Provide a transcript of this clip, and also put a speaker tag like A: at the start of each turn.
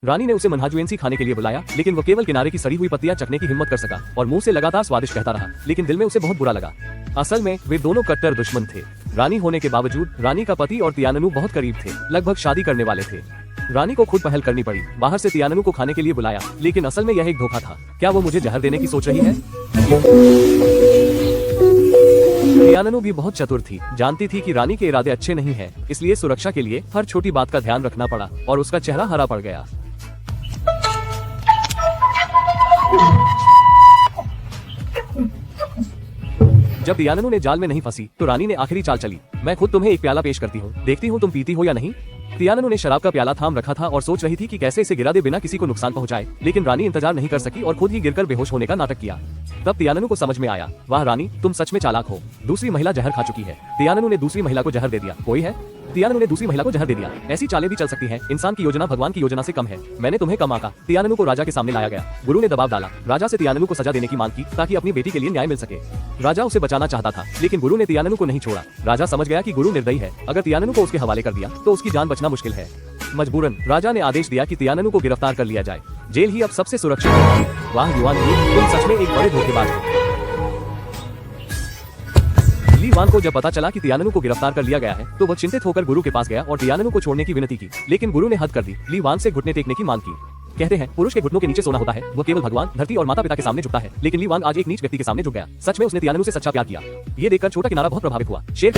A: रानी ने उसे मनहाजुएंसी खाने के लिए बुलाया, लेकिन वो केवल किनारे की सड़ी हुई पत्तियां चखने की हिम्मत कर सका और मुंह से लगातार स्वादिष्ट कहता रहा, लेकिन दिल में उसे बहुत बुरा लगा। असल में वे दोनों कट्टर दुश्मन थे। रानी होने के बावजूद रानी का पति और तियाननु बहुत करीब थे, लगभग शादी करने वाले थे। रानी को खुद पहल करनी पड़ी, बाहर से तियाननु को खाने के लिए बुलाया, लेकिन असल में यह एक धोखा था। क्या वो मुझे जहर देने की सोच रही है? तियाननु भी बहुत चतुर थी, जानती थी कि रानी के इरादे अच्छे नहीं हैं, इसलिए सुरक्षा के लिए हर छोटी बात का ध्यान रखना पड़ा और उसका चेहरा हरा पड़ गया। जब तियाननु ने जाल में नहीं फंसी तो रानी ने आखिरी चाल चली। मैं खुद तुम्हें एक प्याला पेश करती हूँ, देखती हूँ तुम पीती हो या नहीं। तियाननु ने शराब का प्याला थाम रखा था और सोच रही थी कि कैसे इसे गिरा दे बिना किसी को नुकसान पहुंचाए, लेकिन रानी इंतजार नहीं कर सकी और खुद ही गिरकर बेहोश होने का नाटक किया। तब तियाननु को समझ में आया, वाह रानी, तुम सच में चालाक हो। दूसरी महिला जहर खा चुकी है। तियाननु ने दूसरी महिला को जहर दे दिया। कोई है? तियाननु ने दूसरी महिला को जहर दे दिया। ऐसी चालें भी चल सकती हैं। इंसान की योजना भगवान की योजना से कम है। मैंने तुम्हें कम आका। तियाननु को राजा के सामने लाया गया। गुरु ने दबाव डाला। राजा से तियाननु को सजा देने की मांग की ताकि अपनी बेटी के लिए न्याय मिल सके। राजा उसे बचाना चाहता था, लेकिन गुरु ने तियाननु को नहीं छोड़ा। राजा समझ गया कि गुरु निर्दयी है। अगर तियाननु को उसके हवाले कर दिया तो उसकी जान बचना मुश्किल है। मजबूरन राजा ने आदेश दिया कि तियाननु को गिरफ्तार कर लिया जाए। जेल ही अब सबसे सुरक्षित है। वाह युवान, तुम सच में एक बड़े धोखेबाज हो। ली वान को जब पता चला कि तियाननु को गिरफ्तार कर लिया गया है तो वह चिंतित होकर गुरु के पास गया और तियाननु को छोड़ने की विनती की, लेकिन गुरु ने हद कर दी। ली वान से घुटने टेकने की मांग की। कहते हैं पुरुष के घुटनों के नीचे सोना होता है, वो केवल भगवान, धरती और माता पिता के सामने झुकता है, लेकिन ली वान आज एक नीच व्यक्ति के सामने झुक गया। सच में उसने तियाननु से सच्चा प्यार किया। ये देखकर छोटा किनारा बहुत प्रभावित हुआ। शेर